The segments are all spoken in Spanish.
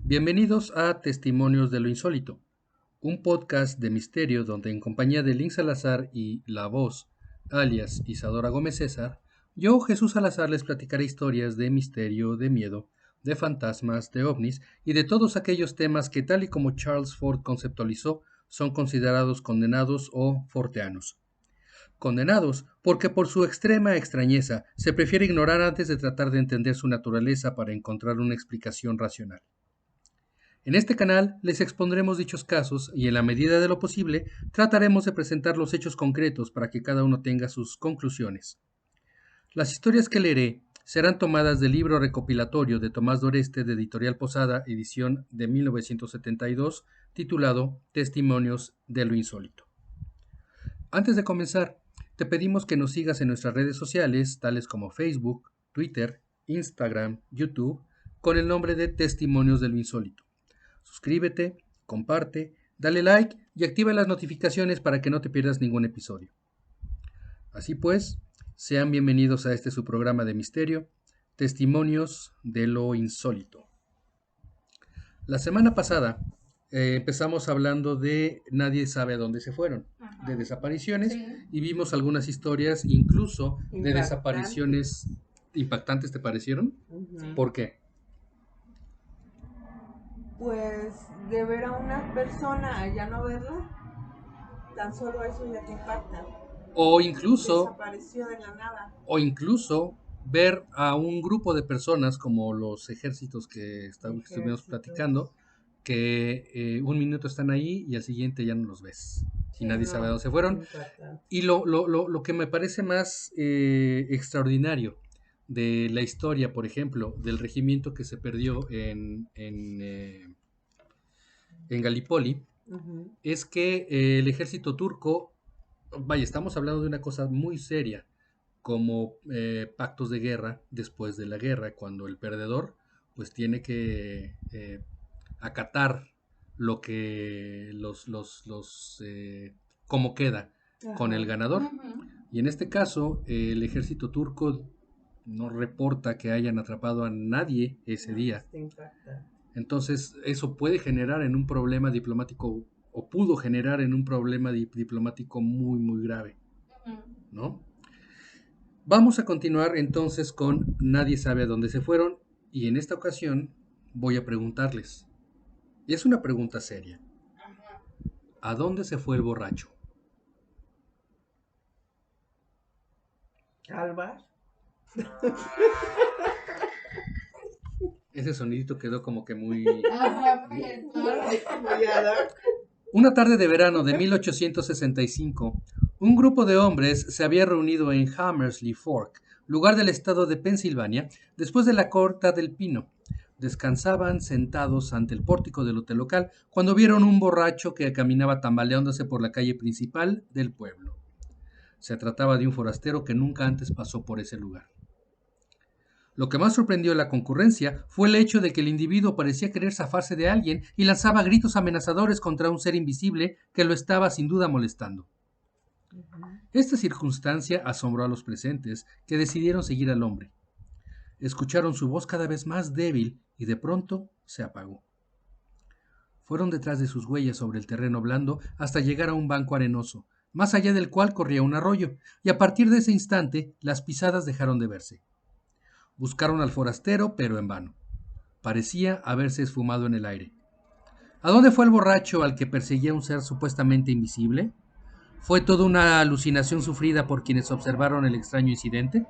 Bienvenidos a Testimonios de lo Insólito, un podcast de misterio donde en compañía de Lynn Salazar y La Voz, alias Isadora Gómez César, yo, Jesús Salazar, les platicaré historias de misterio, de miedo, de fantasmas, de ovnis y de todos aquellos temas que, tal y como Charles Ford conceptualizó, son considerados condenados o forteanos. Condenados porque por su extrema extrañeza se prefiere ignorar antes de tratar de entender su naturaleza para encontrar una explicación racional. En este canal les expondremos dichos casos y en la medida de lo posible trataremos de presentar los hechos concretos para que cada uno tenga sus conclusiones. Las historias que leeré serán tomadas del libro recopilatorio de Tomás Doreste de Editorial Posada, edición de 1972, titulado Testimonios de lo Insólito. Antes de comenzar, te pedimos que nos sigas en nuestras redes sociales, tales como Facebook, Twitter, Instagram, YouTube, con el nombre de Testimonios de lo Insólito. Suscríbete, comparte, dale like y activa las notificaciones para que no te pierdas ningún episodio. Así pues, sean bienvenidos a este su programa de misterio, Testimonios de lo Insólito. La semana pasada empezamos hablando de Nadie sabe a dónde se fueron, de desapariciones, y vimos algunas historias incluso de desapariciones impactantes, ¿te parecieron? ¿Por qué? Pues de ver a una persona a ya no verla, tan solo eso ya te impacta. O incluso Desapareció de la nada. ver a un grupo de personas como los ejércitos que estuvimos platicando, que un minuto están ahí y al siguiente ya no los ves y nadie sabe a dónde se fueron. Y lo que me parece más extraordinario de la historia, por ejemplo, del regimiento que se perdió en Gallipoli, es que el ejército turco, vaya, estamos hablando de una cosa muy seria, como pactos de guerra después de la guerra, cuando el perdedor pues tiene que acatar lo que cómo queda con el ganador. Y en este caso, el ejército turco no reporta que hayan atrapado a nadie ese día. Entonces, eso puede generar en un problema diplomático, o pudo generar en un problema diplomático muy, muy grave, ¿no? Vamos a continuar entonces con Nadie sabe a dónde se fueron, y en esta ocasión voy a preguntarles, y es una pregunta seria, ¿a dónde se fue el borracho? ¿Al bar? Ese sonidito quedó como que muy... Muy ad hoc. Una tarde de verano de 1865, un grupo de hombres se había reunido en Hammersley Fork, lugar del estado de Pensilvania, después de la corta del pino. Descansaban sentados ante el pórtico del hotel local cuando vieron un borracho que caminaba tambaleándose por la calle principal del pueblo. Se trataba de un forastero que nunca antes pasó por ese lugar. Lo que más sorprendió a la concurrencia fue el hecho de que el individuo parecía querer zafarse de alguien y lanzaba gritos amenazadores contra un ser invisible que lo estaba sin duda molestando. Esta circunstancia asombró a los presentes, que decidieron seguir al hombre. Escucharon su voz cada vez más débil y de pronto se apagó. Fueron detrás de sus huellas sobre el terreno blando hasta llegar a un banco arenoso, más allá del cual corría un arroyo, y a partir de ese instante las pisadas dejaron de verse. Buscaron al forastero, pero en vano. Parecía haberse esfumado en el aire. ¿A dónde fue el borracho al que perseguía un ser supuestamente invisible? ¿Fue toda una alucinación sufrida por quienes observaron el extraño incidente?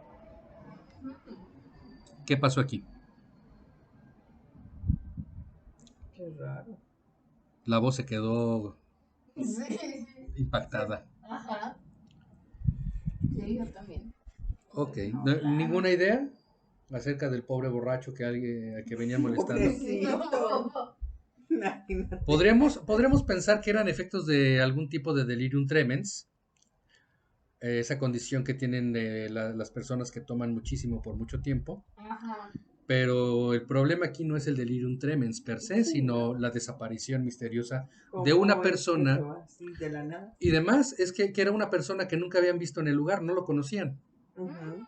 ¿Qué pasó aquí? Qué raro. La voz se quedó impactada. Ajá. Sí, yo también. Ok, ¿ninguna idea acerca del pobre borracho que venía molestando? Pobrecito. Imagínate. Podríamos pensar que eran efectos de algún tipo de delirium tremens, esa condición que tienen las personas que toman muchísimo por mucho tiempo. Ajá. Pero el problema aquí no es el delirium tremens per se, sino la desaparición misteriosa de ¿Cómo una es persona. eso, así, de la nada? Y además es que era una persona que nunca habían visto en el lugar, no lo conocían. Ujú.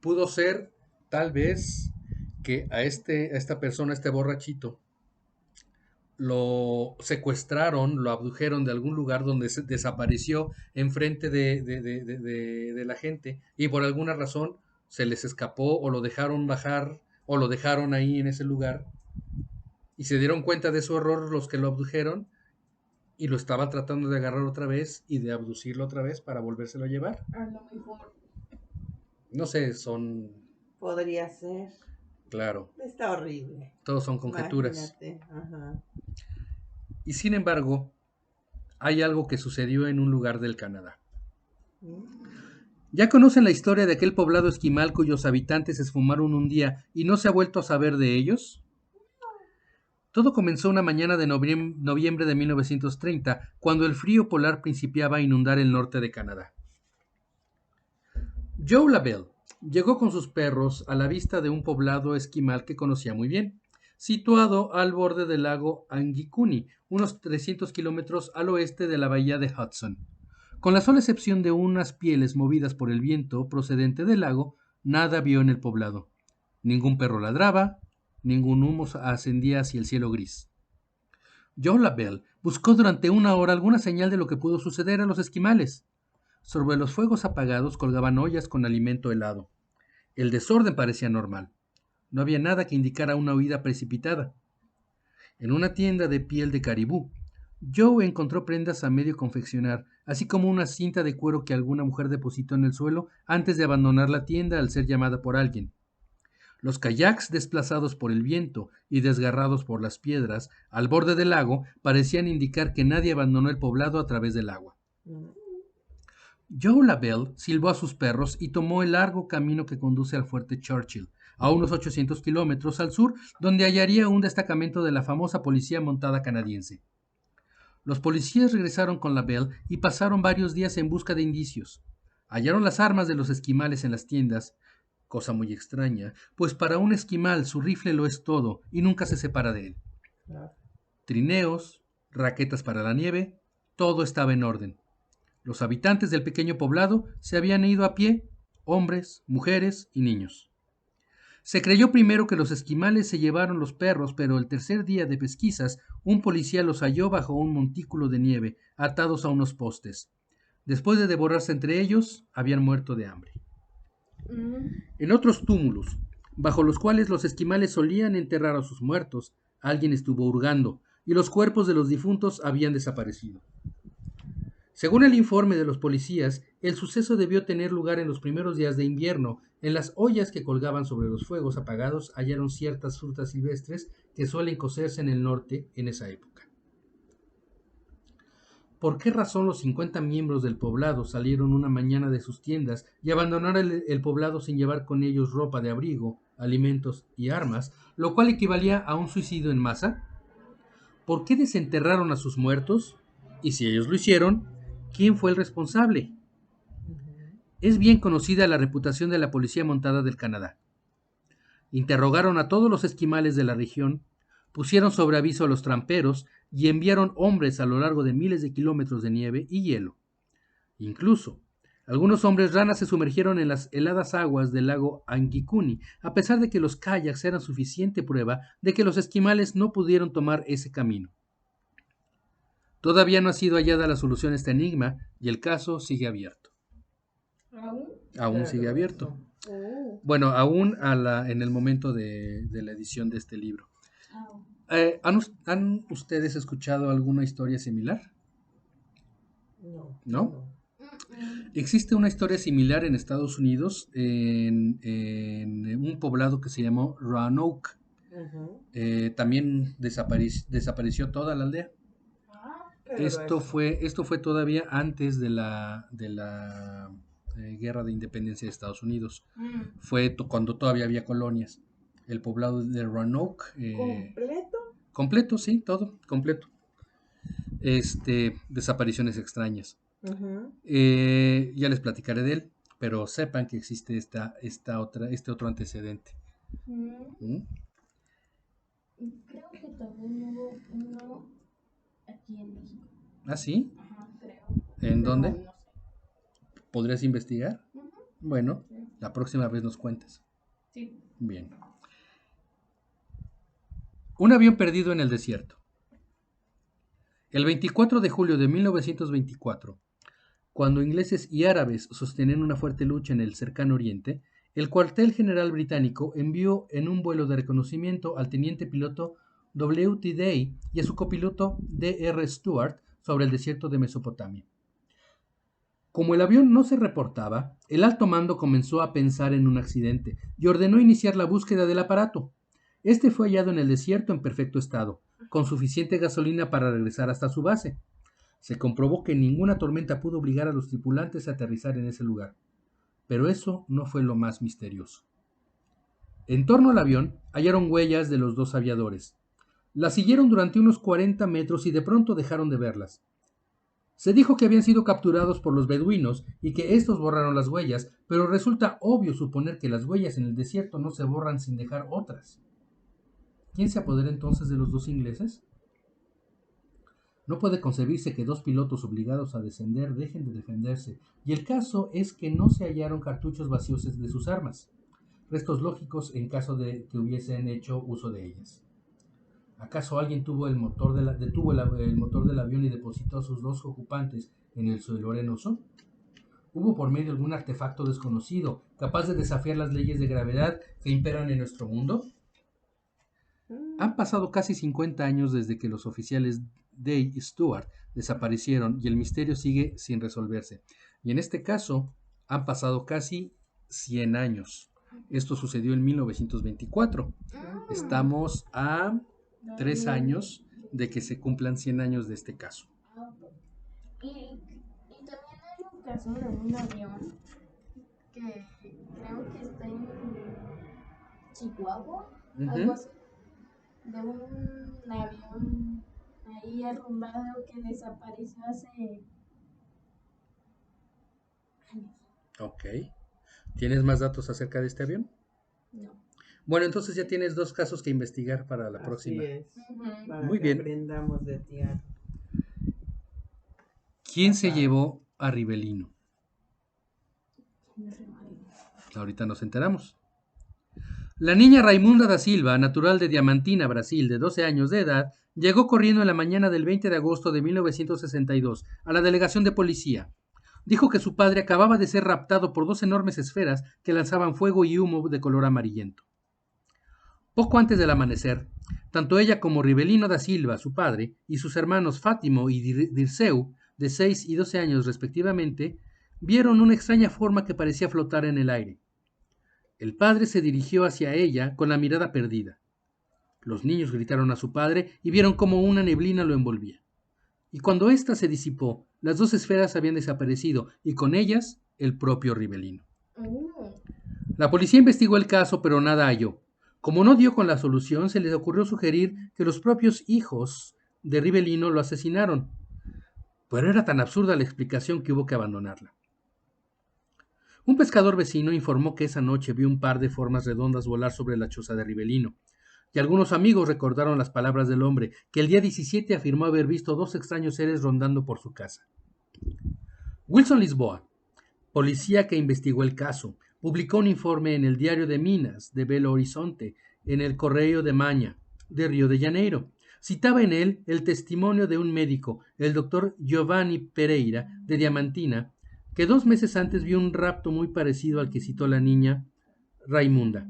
Pudo ser, tal vez, que a esta persona, a este borrachito, lo secuestraron, lo abdujeron de algún lugar donde se desapareció enfrente de la gente y por alguna razón se les escapó o lo dejaron bajar o lo dejaron ahí en ese lugar y se dieron cuenta de su error los que lo abdujeron y lo estaban tratando de agarrar otra vez y de abducirlo otra vez para volvérselo a llevar. A lo mejor. No sé, son, Podría ser. claro, Está horrible. todos son conjeturas. Imagínate. Ajá. Y sin embargo, hay algo que sucedió en un lugar del Canadá. Ya conocen la historia de aquel poblado esquimal cuyos habitantes se esfumaron un día y no se ha vuelto a saber de ellos. Todo comenzó una mañana de noviembre de 1930, cuando el frío polar principiaba a inundar el norte de Canadá. Joe Labelle llegó con sus perros a la vista de un poblado esquimal que conocía muy bien, situado al borde del lago Angikuni, unos 300 kilómetros al oeste de la bahía de Hudson. Con la sola excepción de unas pieles movidas por el viento procedente del lago, nada vio en el poblado. Ningún perro ladraba, ningún humo ascendía hacia el cielo gris. Joe Labelle buscó durante una hora alguna señal de lo que pudo suceder a los esquimales. Sobre los fuegos apagados colgaban ollas con alimento helado. El desorden parecía normal. No había nada que indicara una huida precipitada. En una tienda de piel de caribú, Joe encontró prendas a medio confeccionar, así como una cinta de cuero que alguna mujer depositó en el suelo antes de abandonar la tienda al ser llamada por alguien. Los kayaks desplazados por el viento y desgarrados por las piedras al borde del lago parecían indicar que nadie abandonó el poblado a través del agua. Joe Labelle silbó a sus perros y tomó el largo camino que conduce al fuerte Churchill, a unos 800 kilómetros al sur, donde hallaría un destacamento de la famosa policía montada canadiense. Los policías regresaron con Labelle y pasaron varios días en busca de indicios. Hallaron las armas de los esquimales en las tiendas, cosa muy extraña, pues para un esquimal su rifle lo es todo y nunca se separa de él. Trineos, raquetas para la nieve, todo estaba en orden. Los habitantes del pequeño poblado se habían ido a pie, hombres, mujeres y niños. Se creyó primero que los esquimales se llevaron los perros, pero el tercer día de pesquisas, un policía los halló bajo un montículo de nieve, atados a unos postes. Después de devorarse entre ellos, habían muerto de hambre. En otros túmulos, bajo los cuales los esquimales solían enterrar a sus muertos, alguien estuvo hurgando, y los cuerpos de los difuntos habían desaparecido. Según el informe de los policías, el suceso debió tener lugar en los primeros días de invierno. En las ollas que colgaban sobre los fuegos apagados hallaron ciertas frutas silvestres que suelen cocerse en el norte en esa época. ¿Por qué razón los 50 miembros del poblado salieron una mañana de sus tiendas y abandonaron el poblado sin llevar con ellos ropa de abrigo, alimentos y armas, lo cual equivalía a un suicidio en masa? ¿Por qué desenterraron a sus muertos? Y si ellos lo hicieron, ¿quién fue el responsable? Es bien conocida la reputación de la policía montada del Canadá. Interrogaron a todos los esquimales de la región, pusieron sobre aviso a los tramperos y enviaron hombres a lo largo de miles de kilómetros de nieve y hielo. Incluso, algunos hombres ranas se sumergieron en las heladas aguas del lago Angikuni, a pesar de que los kayaks eran suficiente prueba de que los esquimales no pudieron tomar ese camino. Todavía no ha sido hallada la solución a este enigma y el caso sigue abierto. Aún sigue abierto. Bueno, aún en el momento de la edición de este libro. ¿Han ustedes escuchado alguna historia similar? ¿No? Existe una historia similar en Estados Unidos, en un poblado que se llamó Roanoke. También desapareció toda la aldea. Esto fue todavía antes de la guerra de independencia de Estados Unidos. Fue cuando todavía había colonias. El poblado de Roanoke. ¿Completo? Completo, sí, todo, completo. Desapariciones extrañas. Ya les platicaré de él, pero sepan que existe este otro antecedente. Creo que también hubo uno aquí en México. ¿Ah, sí? Ajá, creo. ¿En dónde? No sé. ¿Podrías investigar? Bueno, Sí. la próxima vez nos cuentes. Sí. Bien. Un avión perdido en el desierto. El 24 de julio de 1924, cuando ingleses y árabes sostenían una fuerte lucha en el cercano oriente, el cuartel general británico envió en un vuelo de reconocimiento al teniente piloto W. T. Day y a su copiloto D. R. Stewart sobre el desierto de Mesopotamia. Como el avión no se reportaba, el alto mando comenzó a pensar en un accidente y ordenó iniciar la búsqueda del aparato. Este fue hallado en el desierto en perfecto estado, con suficiente gasolina para regresar hasta su base. Se comprobó que ninguna tormenta pudo obligar a los tripulantes a aterrizar en ese lugar. Pero eso no fue lo más misterioso. En torno al avión hallaron huellas de los dos aviadores. Las siguieron durante unos 40 metros y de pronto dejaron de verlas. Se dijo que habían sido capturados por los beduinos y que estos borraron las huellas, pero resulta obvio suponer que las huellas en el desierto no se borran sin dejar otras. ¿Quién se apodera entonces de los dos ingleses? No puede concebirse que dos pilotos obligados a descender dejen de defenderse, y el caso es que no se hallaron cartuchos vacíos de sus armas, restos lógicos en caso de que hubiesen hecho uso de ellas. ¿Acaso alguien detuvo el motor del avión y depositó a sus dos ocupantes en el suelo arenoso? ¿Hubo por medio algún artefacto desconocido capaz de desafiar las leyes de gravedad que imperan en nuestro mundo? Han pasado casi 50 años desde que los oficiales Day y Stewart desaparecieron y el misterio sigue sin resolverse. Y en este caso han pasado casi 100 años. Esto sucedió en 1924. Estamos a 3 años de que se cumplan 100 años de este caso. Y también hay un caso de un avión que creo que está en Chihuahua, algo así, de un avión ahí arrumbado que desapareció hace años. Ok. ¿Tienes más datos acerca de este avión? No. Bueno, entonces ya tienes 2 casos que investigar para la próxima. Así es, para Muy que bien. aprendamos de ti. ¿Quién se llevó a Ribelino? Ahorita nos enteramos. La niña Raimunda da Silva, natural de Diamantina, Brasil, de 12 años de edad, llegó corriendo en la mañana del 20 de agosto de 1962 a la delegación de policía. Dijo que su padre acababa de ser raptado por 2 enormes esferas que lanzaban fuego y humo de color amarillento. Poco antes del amanecer, tanto ella como Ribelino da Silva, su padre, y sus hermanos Fátimo y Dirceu, de 6 y 12 años respectivamente, vieron una extraña forma que parecía flotar en el aire. El padre se dirigió hacia ella con la mirada perdida. Los niños gritaron a su padre y vieron cómo una neblina lo envolvía. Y cuando ésta se disipó, las 2 esferas habían desaparecido y con ellas el propio Ribelino. La policía investigó el caso, pero nada halló. Como no dio con la solución, se les ocurrió sugerir que los propios hijos de Ribelino lo asesinaron. Pero era tan absurda la explicación que hubo que abandonarla. Un pescador vecino informó que esa noche vio un par de formas redondas volar sobre la choza de Ribelino, y algunos amigos recordaron las palabras del hombre, que el día 17 afirmó haber visto 2 extraños seres rondando por su casa. Wilson Lisboa, policía que investigó el caso, publicó un informe en el Diario de Minas de Belo Horizonte, en el Correio de Maña, de Río de Janeiro. Citaba en él el testimonio de un médico, el doctor Giovanni Pereira, de Diamantina, que 2 meses antes vio un rapto muy parecido al que citó la niña Raimunda.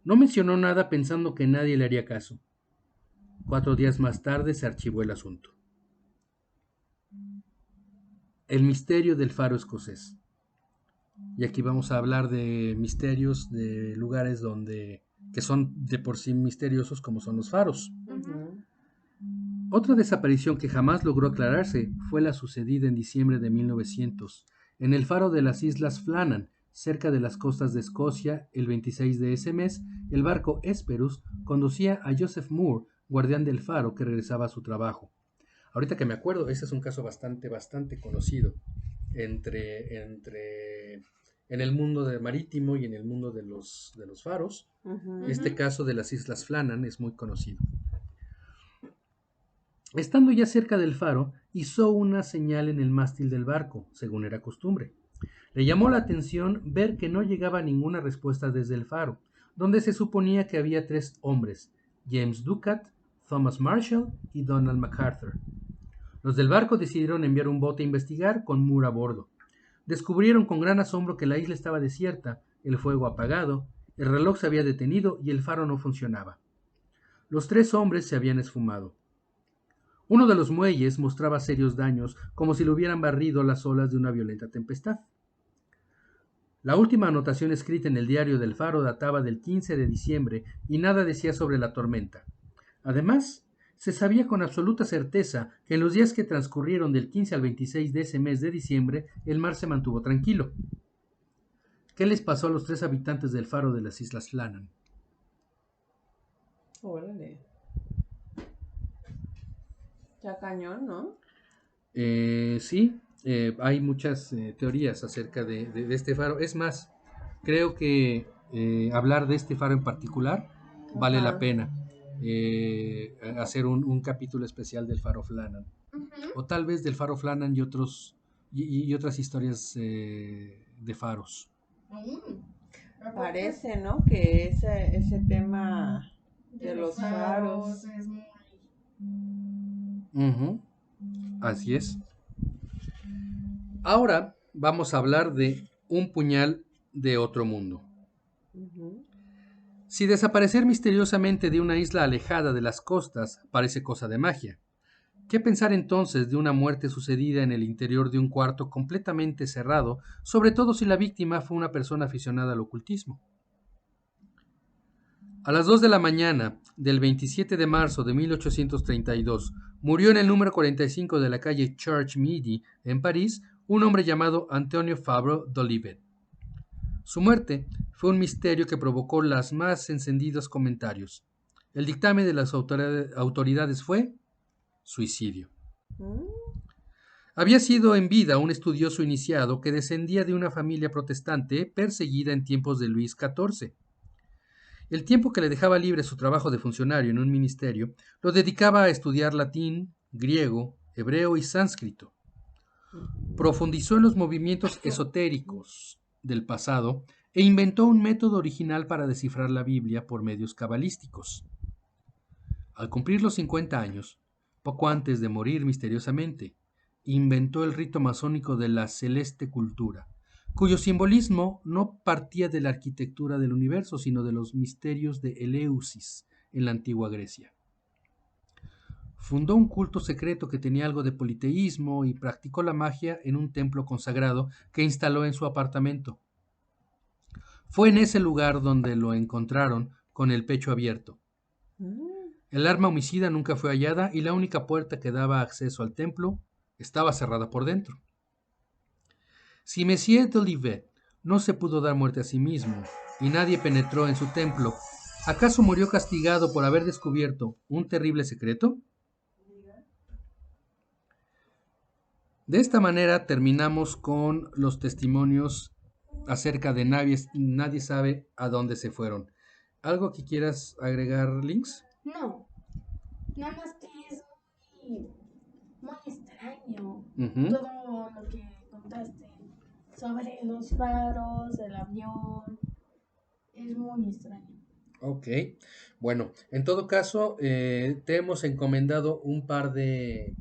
No mencionó nada pensando que nadie le haría caso. 4 días más tarde se archivó el asunto. El misterio del faro escocés. Y aquí vamos a hablar de misterios de lugares que son de por sí misteriosos, como son los faros. Otra desaparición que jamás logró aclararse fue la sucedida en diciembre de 1900, en el faro de las Islas Flannan, cerca de las costas de Escocia. El 26 de ese mes, el barco Hesperus conducía a Joseph Moore, guardián del faro, que regresaba a su trabajo. Ahorita que me acuerdo, este es un caso bastante conocido en el mundo marítimo y en el mundo de los faros. Este caso de las Islas Flannan es muy conocido. Estando ya cerca del faro, hizo una señal en el mástil del barco, según era costumbre. Le llamó la atención ver que no llegaba ninguna respuesta desde el faro, donde se suponía que había 3 hombres, James Ducat, Thomas Marshall y Donald MacArthur. Los del barco decidieron enviar un bote a investigar con Moore a bordo. Descubrieron con gran asombro que la isla estaba desierta, el fuego apagado, el reloj se había detenido y el faro no funcionaba. Los 3 hombres se habían esfumado. Uno de los muelles mostraba serios daños, como si lo hubieran barrido las olas de una violenta tempestad. La última anotación escrita en el diario del faro databa del 15 de diciembre y nada decía sobre la tormenta. Además, se sabía con absoluta certeza que en los días que transcurrieron del 15 al 26 de ese mes de diciembre, el mar se mantuvo tranquilo. ¿Qué les pasó a los 3 habitantes del faro de las Islas Flannan? Órale. Ya cañón, ¿no? Sí, hay muchas teorías acerca de este faro. Es más, creo que hablar de este faro en particular vale la Ajá. pena. Hacer un capítulo especial del faro Flannan. O tal vez del faro Flannan y otras historias de faros. Parece, ¿no? Que ese tema de los faros. es muy... Ujú, así es. Ahora vamos a hablar de Un puñal de otro mundo. Ujú. Si desaparecer misteriosamente de una isla alejada de las costas parece cosa de magia, ¿qué pensar entonces de una muerte sucedida en el interior de un cuarto completamente cerrado, sobre todo si la víctima fue una persona aficionada al ocultismo? A las 2 de la mañana del 27 de marzo de 1832 murió en el número 45 de la calle Church Midi, en París, un hombre llamado Antonio Fabre d'Olivet. Su muerte fue un misterio que provocó los más encendidos comentarios. El dictamen de las autoridades fue suicidio. Mm. Había sido en vida un estudioso iniciado que descendía de una familia protestante perseguida en tiempos de Luis XIV. El tiempo que le dejaba libre su trabajo de funcionario en un ministerio lo dedicaba a estudiar latín, griego, hebreo y sánscrito. Profundizó en los movimientos esotéricos del pasado e inventó un método original para descifrar la Biblia por medios cabalísticos. Al cumplir los 50 años, poco antes de morir misteriosamente, inventó el rito masónico de la celeste cultura, cuyo simbolismo no partía de la arquitectura del universo, sino de los misterios de Eleusis en la antigua Grecia. Fundó un culto secreto que tenía algo de politeísmo y practicó la magia en un templo consagrado que instaló en su apartamento. Fue en ese lugar donde lo encontraron con el pecho abierto. Mm. El arma homicida nunca fue hallada y la única puerta que daba acceso al templo estaba cerrada por dentro. Si Messier d'Olivet no se pudo dar muerte a sí mismo y nadie penetró en su templo, ¿acaso murió castigado por haber descubierto un terrible secreto? De esta manera terminamos con los testimonios acerca de nadie sabe a dónde se fueron. ¿Algo que quieras agregar, Links? No, nada más que es muy, muy extraño Ujú. todo lo que contaste sobre los faros, el avión. Es muy extraño. Ok, bueno, en todo caso, te hemos encomendado Tareas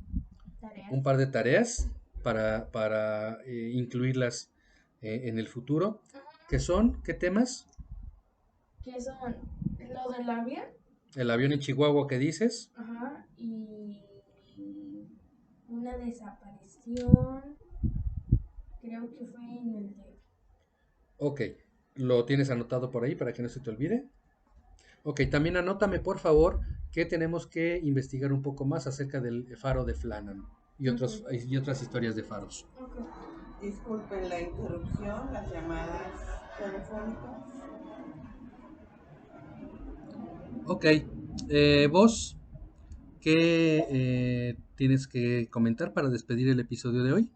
un par de tareas para incluirlas en el futuro. ¿Qué son? ¿Qué temas? que son lo del avión, El avión en Chihuahua que dices. ajá, y una desaparición, creo que fue en el de Ok, ¿lo tienes anotado por ahí para que no se te olvide? Ok, también anótame por favor que tenemos que investigar un poco más acerca del faro de Flannan y otras historias de faros. Disculpen la interrupción, las llamadas telefónicas. Ok, vos, ¿qué tienes que comentar para despedir el episodio de hoy?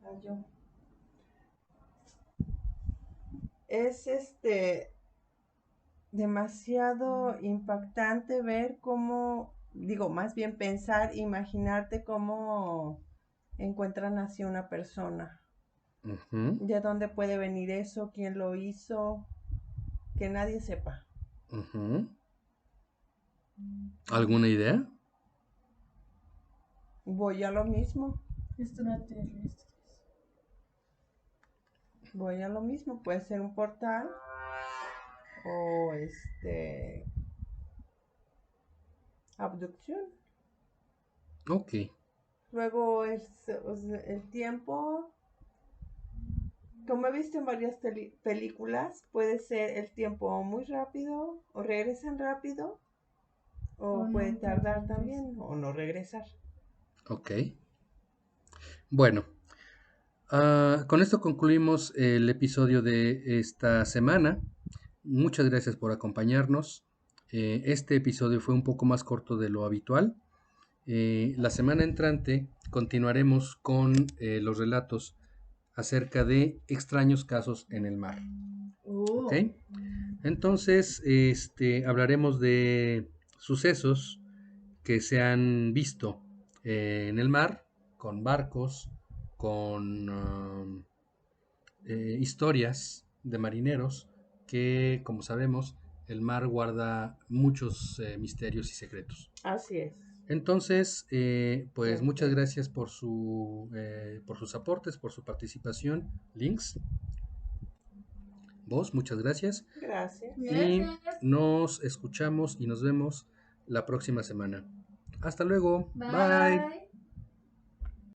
Ay, yo. Es demasiado impactante ver cómo, digo, más bien pensar, imaginarte cómo encuentran así una persona. Ujú, ¿De dónde puede venir eso? ¿Quién lo hizo? Que nadie sepa. ujú. ¿Alguna idea? Voy a lo mismo. Extraterrestres. Voy a lo mismo. Puede ser un portal o abducción. Ok. Luego o sea, el tiempo, como he visto en varias películas, puede ser el tiempo muy rápido o regresan rápido o O puede nunca tardar regresa. también o no regresar. Ok. Bueno, con esto concluimos el episodio de esta semana. Muchas gracias por acompañarnos. Este episodio fue un poco más corto de lo habitual. La semana entrante continuaremos con los relatos acerca de extraños casos en el mar. ¿Ok? Entonces, hablaremos de sucesos que se han visto en el mar, con barcos, con historias de marineros que, como sabemos, el mar guarda muchos misterios y secretos. Así es. Entonces, pues muchas Perfecto. gracias por por sus aportes, por su participación. Links, vos, muchas gracias. Gracias. Y Gracias. nos escuchamos y nos vemos la próxima semana. Hasta luego. Bye. Bye.